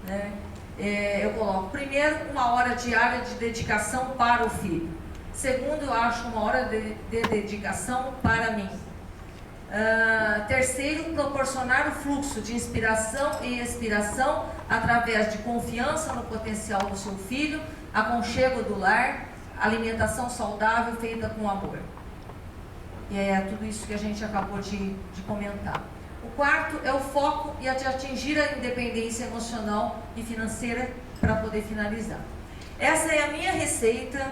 né? Eu coloco, primeiro, 1 hora diária de dedicação para o filho. Segundo, eu acho 1 hora de dedicação para mim. Terceiro, proporcionar o fluxo de inspiração e expiração através de confiança no potencial do seu filho, aconchego do lar, alimentação saudável feita com amor. E é tudo isso que a gente acabou de comentar. O quarto é o foco e a de atingir a independência emocional e financeira para poder finalizar. Essa é a minha receita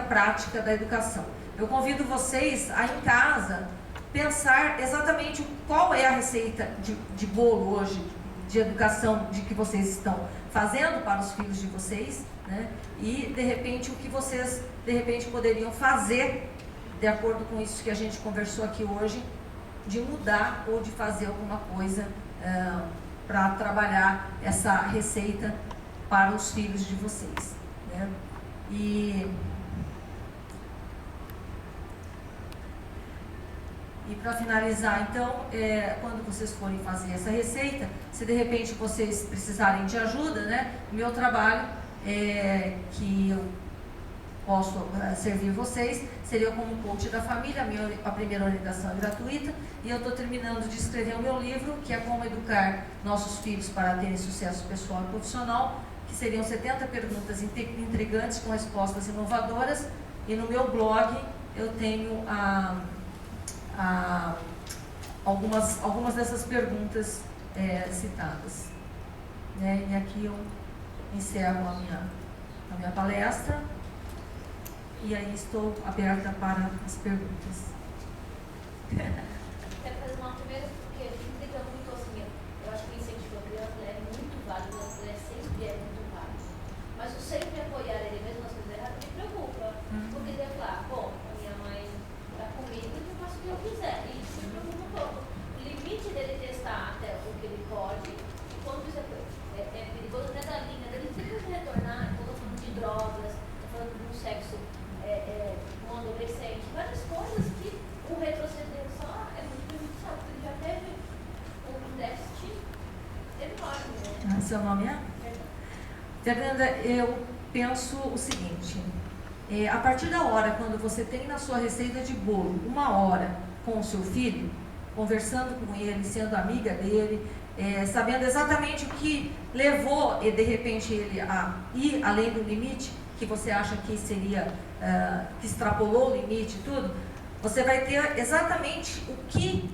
prática da educação. Eu convido vocês a, em casa, pensar exatamente qual é a receita de bolo hoje, de educação, de que vocês estão fazendo para os filhos de vocês, né? E, de repente, o que vocês, de repente, poderiam fazer, de acordo com isso que a gente conversou aqui hoje, de mudar ou de fazer alguma coisa para trabalhar essa receita para os filhos de vocês, né? E para finalizar, então, quando vocês forem fazer essa receita, se de repente vocês precisarem de ajuda, né? O meu trabalho, que eu posso servir vocês, seria como coach da família. A primeira orientação é gratuita, e eu estou terminando de escrever o meu livro, que é Como Educar Nossos Filhos para Terem Sucesso Pessoal e Profissional, que seriam 70 perguntas intrigantes com respostas inovadoras, e no meu blog eu tenho algumas dessas perguntas citadas, né? E aqui eu encerro a minha palestra, e aí estou aberta para as perguntas. Quero fazer uma primeira, porque fica muito assim, eu acho que o incentivo à criança é muito válido, sempre é muito válido, mas o sempre apoiar ele mesmo nas coisas erradas me preocupa, porque deve falar, bom, a minha mãe está comigo, então eu faço o que eu quiser, e isso me preocupa um pouco. O limite dele testar até o que ele pode, e quando isso é perigoso, até da linha dele sempre retornar. Estou falando de drogas, estou falando de um sexo com um adolescente, várias coisas que o retroceder só é muito prejudicial, porque ele já teve um déficit enorme, né? Seu nome é? Fernanda, eu penso o seguinte, a partir da hora quando você tem na sua receita de bolo 1 hora com o seu filho, conversando com ele, sendo amiga dele, sabendo exatamente o que levou de repente ele a ir além do limite, que você acha que seria, que extrapolou o limite e tudo, você vai ter exatamente o que,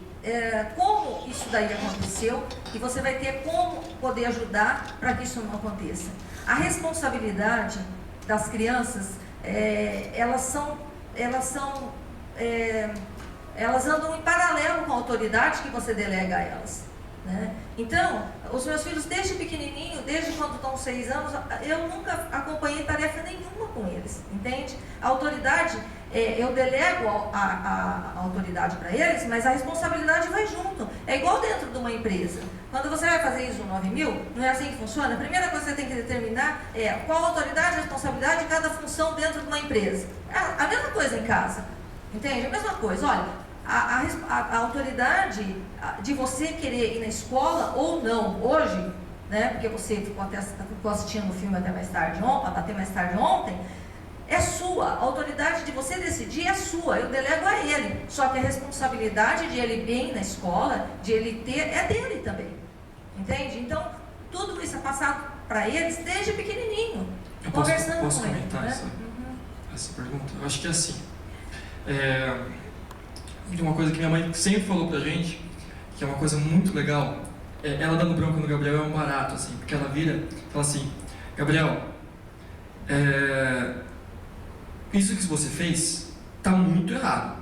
como isso daí aconteceu, e você vai ter como poder ajudar para que isso não aconteça. A responsabilidade das crianças, elas andam em paralelo com a autoridade que você delega a elas, né? Então, os meus filhos desde pequenininho, desde quando estão 6 anos, eu nunca acompanhei tarefa nenhuma com eles, entende? A autoridade, eu delego a autoridade para eles, mas a responsabilidade vai junto. É igual dentro de uma empresa. Quando você vai fazer ISO 9000, não é assim que funciona? A primeira coisa que você tem que determinar é qual a autoridade e responsabilidade de cada função dentro de uma empresa. A mesma coisa em casa, entende? A mesma coisa. Olha, a autoridade de você querer ir na escola ou não hoje, né, porque você ficou assistindo o filme até mais tarde ontem, é sua. A autoridade de você decidir é sua, eu delego a ele. Só que a responsabilidade de ele bem na escola, de ele ter, é dele também, entende? Então, tudo isso é passado para eles desde pequenininho, conversando posso com ele. comentar essa pergunta? Eu acho que é assim, uma coisa que minha mãe sempre falou pra gente, que é uma coisa muito legal, ela dando bronca no Gabriel é um barato, assim, porque ela vira e fala assim: Gabriel, isso que você fez está muito errado.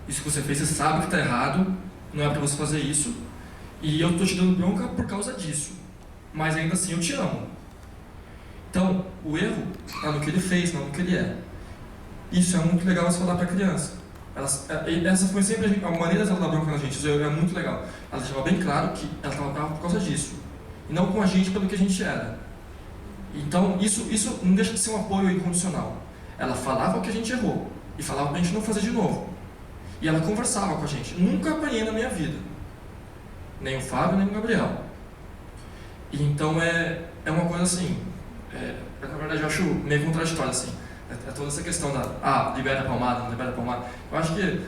Isso que você fez, você sabe que está errado, não é para você fazer isso, e eu estou te dando bronca por causa disso, mas ainda assim eu te amo. Então, o erro está no que ele fez, não no que ele é. Isso é muito legal você falar para a criança. Essa foi sempre a maneira dela dar bronca na gente, isso é muito legal. Ela deixava bem claro que ela estava brava por causa disso, e não com a gente pelo que a gente era. Então, isso não deixa de ser um apoio incondicional. Ela falava o que a gente errou, e falava para a gente não fazer de novo. E ela conversava com a gente. Nunca apanhei na minha vida. Nem o Fábio, nem o Gabriel. E então é uma coisa assim, na verdade eu acho meio contraditório assim. É toda essa questão da libera a palmada, não libera a palmada. Eu acho que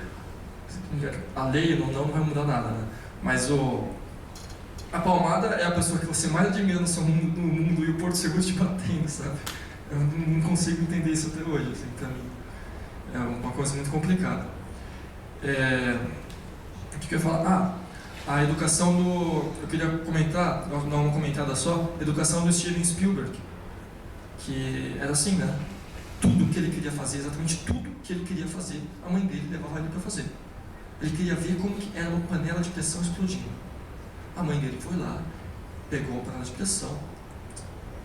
a lei não vai mudar nada, né? Mas a palmada é a pessoa que você mais admira no seu mundo e o Porto Seguro te batendo, sabe? Eu não consigo entender isso até hoje, assim, pra mim. É uma coisa muito complicada. O que eu ia falar? A educação eu queria comentar, dar uma comentada só, a educação do Steven Spielberg, que era assim, né? Tudo que ele queria fazer, exatamente tudo que ele queria fazer, a mãe dele levava ele para fazer. Ele queria ver como que era uma panela de pressão explodindo. A mãe dele foi lá, pegou a panela de pressão,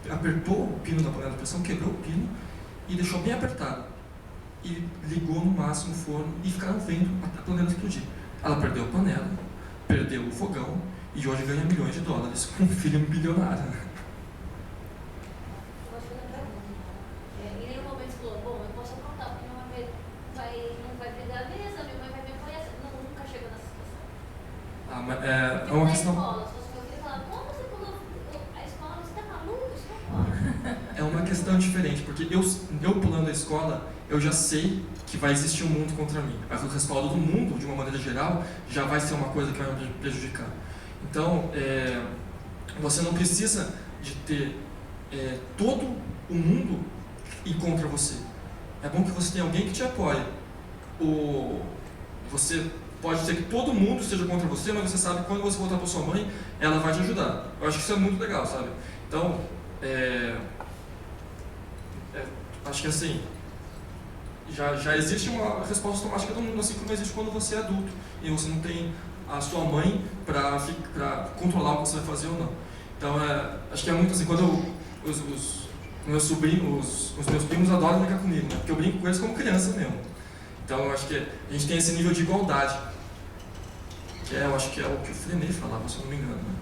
apertou o pino da panela de pressão, quebrou o pino e deixou bem apertado. E ligou no máximo o forno e ficaram vendo a panela explodir. Ela perdeu a panela, perdeu o fogão e hoje ganha milhões de dólares com um filho bilionário. É uma questão. É uma questão diferente, porque eu pulando a escola, eu já sei que vai existir um mundo contra mim. Mas o respaldo do mundo, de uma maneira geral, já vai ser uma coisa que vai me prejudicar. Então, você não precisa de ter todo o mundo ir contra você. É bom que você tenha alguém que te apoie. Você pode ser que todo mundo esteja contra você, mas você sabe que quando você voltar para sua mãe, ela vai te ajudar. Eu acho que isso é muito legal, sabe? Então, acho que assim, já existe uma resposta automática do mundo, assim como existe quando você é adulto e você não tem a sua mãe para controlar o que você vai fazer ou não. Então, acho que é muito assim, quando os meus sobrinhos, os meus primos adoram brincar comigo, né? Porque eu brinco com eles como criança mesmo. Então, eu acho que a gente tem esse nível de igualdade, que eu acho que é o que o Frenet falava, se eu não me engano, né?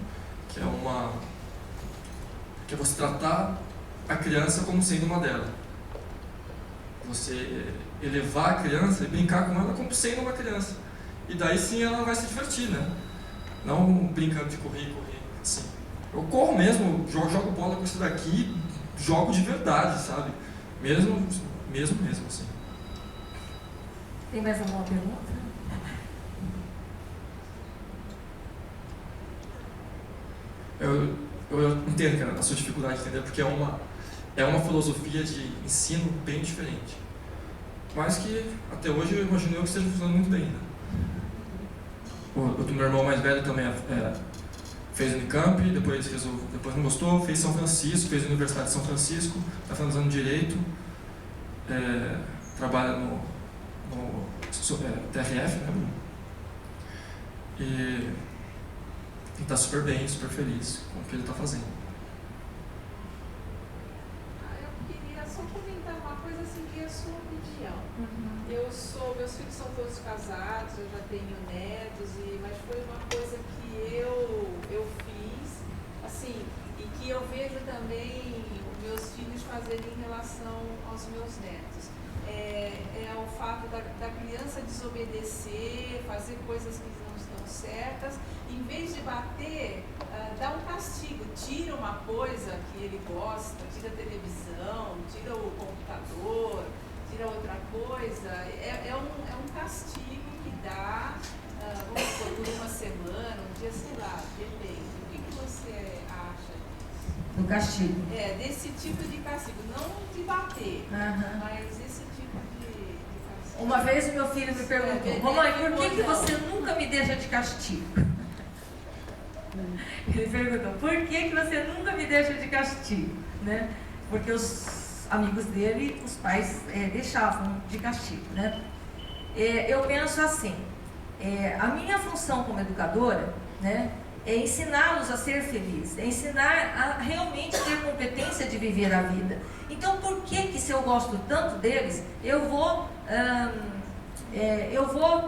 Que é você tratar a criança como sendo uma dela. Você elevar a criança e brincar com ela como sendo uma criança. E daí sim ela vai se divertir, né? Não brincando de correr, assim. Eu corro mesmo, jogo bola com isso daqui, jogo de verdade, sabe? Mesmo assim. Tem mais alguma pergunta? Eu entendo, cara, a sua dificuldade de entender, porque é uma filosofia de ensino bem diferente. Mas que até hoje eu imagino que esteja funcionando muito bem, né? O meu irmão mais velho também fez Unicamp, depois não gostou, fez São Francisco, fez a Universidade de São Francisco, está fazendo Direito, trabalha no TRF, né? E está super bem, super feliz com o que ele está fazendo. Eu queria só comentar uma coisa assim, que é a sua opinião. Meus filhos são todos casados, eu já tenho netos, mas foi uma coisa que eu fiz, assim, e que eu vejo também meus filhos fazerem em relação aos meus netos. É o fato da criança desobedecer, fazer coisas que não estão certas, em vez de bater, dá um castigo, tira uma coisa que ele gosta, tira a televisão, tira o computador, tira outra coisa, é um castigo que dá, vamos supor, por uma semana, um dia, sei lá, depende. O que você acha disso? Do castigo. Desse tipo de castigo, não de bater, mas esse tipo de castigo. Uma vez o meu filho me perguntou, mamãe, por que você nunca me deixa de castigo? Ele perguntou, por que você nunca me deixa de castigo? Né? Porque os amigos dele, os pais deixavam de castigo. Né? Eu penso assim, a minha função como educadora, né, é ensiná-los a ser felizes, é ensinar a realmente ter competência de viver a vida. Então, por que se eu gosto tanto deles, eu vou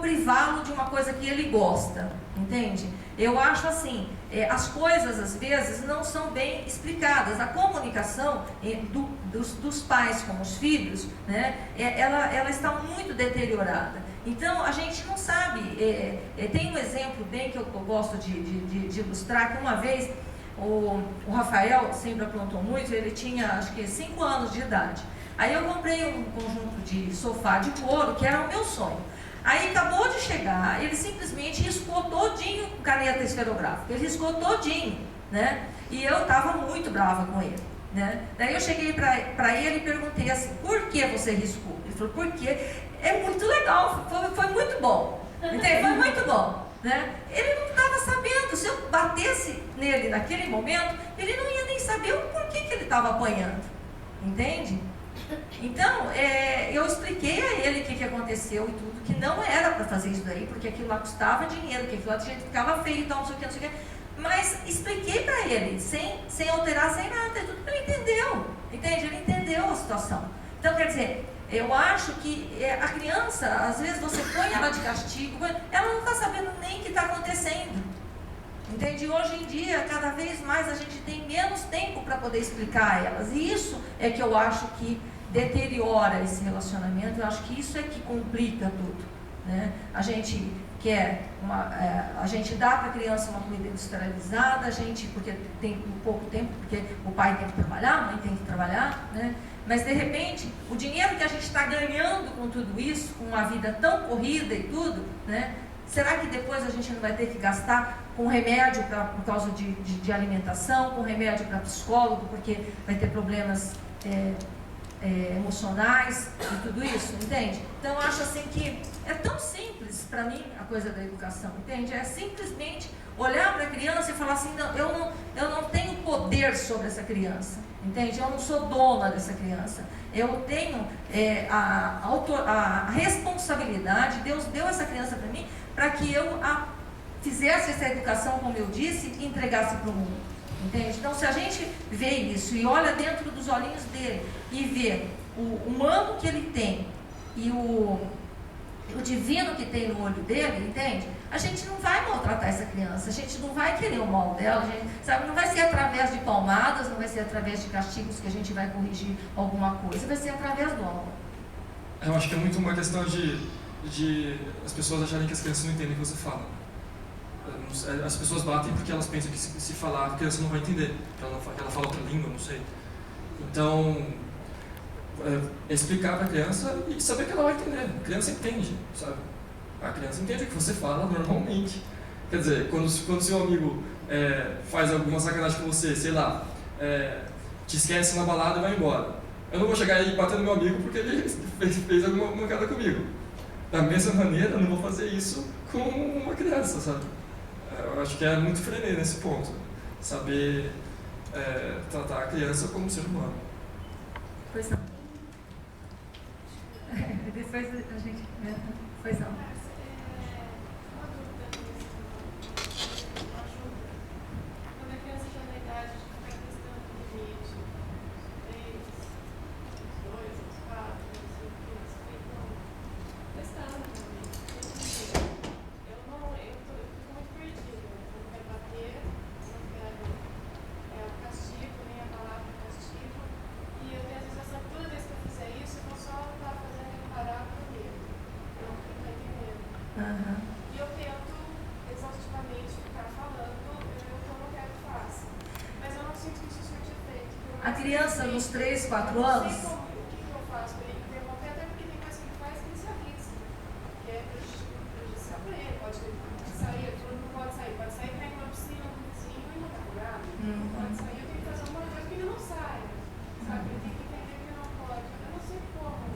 privá-lo de uma coisa que ele gosta, entende? Eu acho assim, as coisas às vezes não são bem explicadas. A comunicação dos pais com os filhos, né, ela está muito deteriorada. Então, a gente não sabe, tem um exemplo bem que eu gosto de ilustrar, que uma vez o Rafael sempre aprontou muito, ele tinha acho que 5 anos de idade. Aí eu comprei um conjunto de sofá de couro, que era o meu sonho. Aí acabou de chegar, ele simplesmente riscou todinho com caneta esferográfica, ele riscou todinho, né? E eu estava muito brava com ele, né? Daí eu cheguei para ele e perguntei assim, por que você riscou? Ele falou, porque é muito legal, foi muito bom, entende? Foi muito bom, né? Ele não estava sabendo, se eu batesse nele naquele momento, ele não ia nem saber o porquê que ele estava apanhando, entende? Então, eu expliquei a ele o que aconteceu e tudo, que não era para fazer isso daí, porque aquilo lá custava dinheiro, que aquilo lá de jeito ficava feio e tal, não sei o que, não sei o que. Mas expliquei para ele, sem alterar, sem nada, tudo, ele entendeu, entende? Ele entendeu a situação. Então, quer dizer, eu acho que a criança, às vezes você põe ela de castigo, ela não está sabendo nem o que está acontecendo. Entende? Hoje em dia, cada vez mais a gente tem menos tempo para poder explicar a elas. E isso é que eu acho que deteriora esse relacionamento, eu acho que isso é que complica tudo, né? A gente quer a gente dá para a criança uma comida industrializada, porque tem pouco tempo, porque o pai tem que trabalhar, a mãe tem que trabalhar, né? Mas de repente, o dinheiro que a gente está ganhando com tudo isso, com uma vida tão corrida e tudo, né? Será que depois a gente não vai ter que gastar com remédio por causa de alimentação, com remédio para psicólogo, porque vai ter problemas emocionais e tudo isso, entende? Então eu acho assim que é tão simples para mim a coisa da educação, entende? É simplesmente olhar para a criança e falar assim, não, eu não tenho poder sobre essa criança, entende? Eu não sou dona dessa criança, eu tenho a responsabilidade, Deus deu essa criança para mim, para que eu fizesse essa educação, como eu disse, e entregasse para o mundo. Entende? Então, se a gente vê isso e olha dentro dos olhinhos dele e vê o humano que ele tem e o divino que tem no olho dele, entende? A gente não vai maltratar essa criança, a gente não vai querer o mal dela, a gente, sabe? Não vai ser através de palmadas, não vai ser através de castigos que a gente vai corrigir alguma coisa, vai ser através do amor. Eu acho que é muito uma questão de as pessoas acharem que as crianças não entendem o que você fala. As pessoas batem porque elas pensam que se falar, a criança não vai entender, que ela fala outra língua, não sei. Então, explicar para a criança e saber que ela vai entender. A criança entende, sabe? A criança entende o que você fala normalmente. Quer dizer, quando seu amigo faz alguma sacanagem com você, sei lá, te esquece na balada e vai embora. Eu não vou chegar aí e bater no meu amigo porque ele fez alguma mancada comigo. Da mesma maneira, eu não vou fazer isso com uma criança, sabe? Eu acho que é muito frener nesse ponto. Saber tratar a criança como ser humano. Pois não. Depois a gente... Pois não. E eu tento exaustivamente ficar falando o que eu não quero que faça. Mas eu não sinto que isso surte efeito. A criança nos 3, 4 anos... Eu não sei o que eu faço para ele interromper, até porque tem coisa que ele faz que ele se arrisca. Que é prejudicial para ele. Pode sair, não pode sair para ir numa piscina com o vizinho e não tá curado. Não pode sair, eu tenho que fazer alguma coisa que ele não saia. Sabe? Ele tem que entender que ele não pode. Eu não sei como.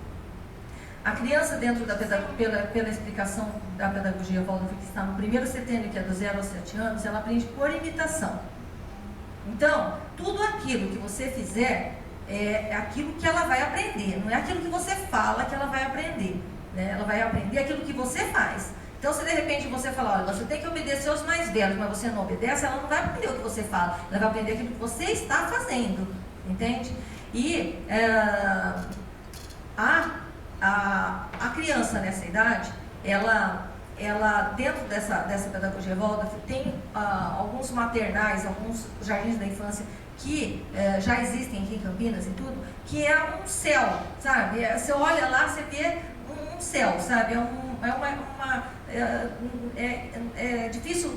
A criança, dentro pela explicação da pedagogia Waldorf, que está no primeiro setênio, que é do 0 aos 7 anos, ela aprende por imitação. Então, tudo aquilo que você fizer é aquilo que ela vai aprender, não é aquilo que você fala que ela vai aprender, né? Ela vai aprender aquilo que você faz. Então, se de repente você falar, olha, você tem que obedecer aos mais velhos, mas você não obedece, ela não vai aprender o que você fala, ela vai aprender aquilo que você está fazendo, entende? E a criança nessa idade, ela dentro dessa pedagogia Waldorf, tem alguns maternais, alguns jardins da infância que já existem aqui em Campinas e tudo, que é um céu, sabe? Você olha lá, você vê um céu, sabe? É difícil